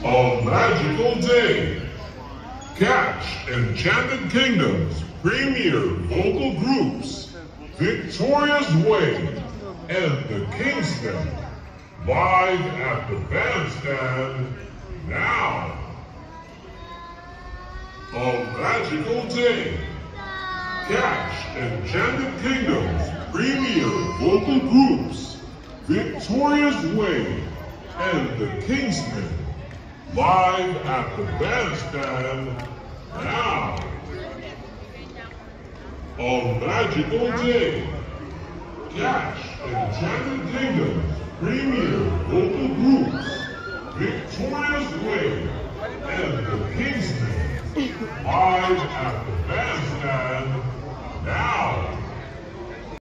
A magical day. Catch Enchanted Kingdom's premier vocal groups, Victoria's Way and the Kingsmen, live at the bandstand now. A magical day. Catch Enchanted Kingdom's premier vocal groups, Victoria's Way and the Kingsmen, live at the bandstand now. A magical day. Catch Enchanted Kingdom's premier vocal groups, Victoria's Way and the Kingsmen, live at the